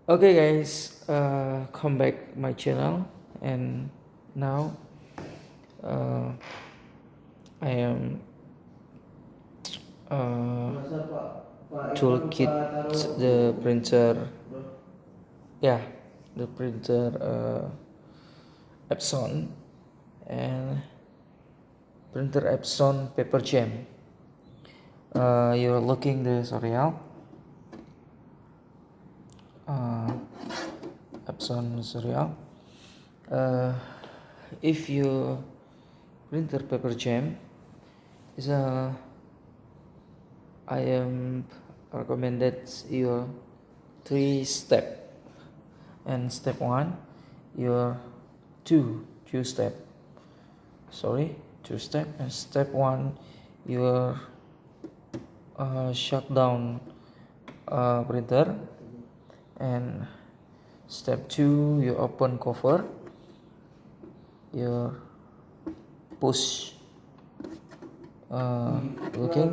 Okay guys, come back my channel, and now uh, I am toolkit the printer, yeah, the printer Epson, and printer Epson paper jam. You're looking the serial Epson serial. If you printer paper jam is I am recommended your 3 step, and step 1 your two step, sorry, 2 step, and step 1 your shut down printer, and step 2 you open cover, your push looking.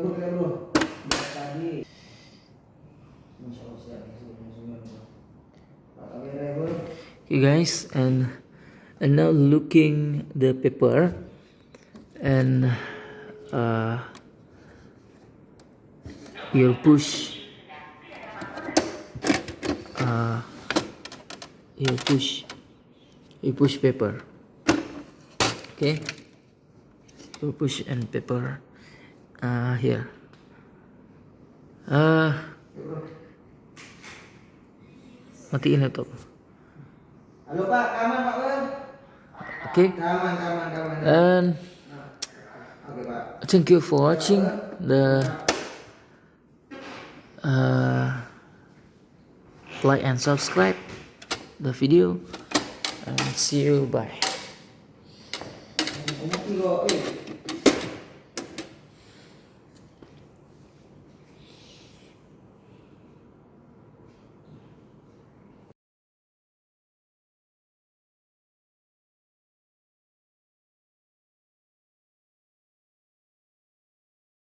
Okay guys, and now looking the paper, and you push you push paper, okay, you push and paper here, matiin laptop. Halo Pak, kaman Pak Wen. Okay, Kaman. and Oke Pak. thank you for watching the like and subscribe the video, and see you, bye.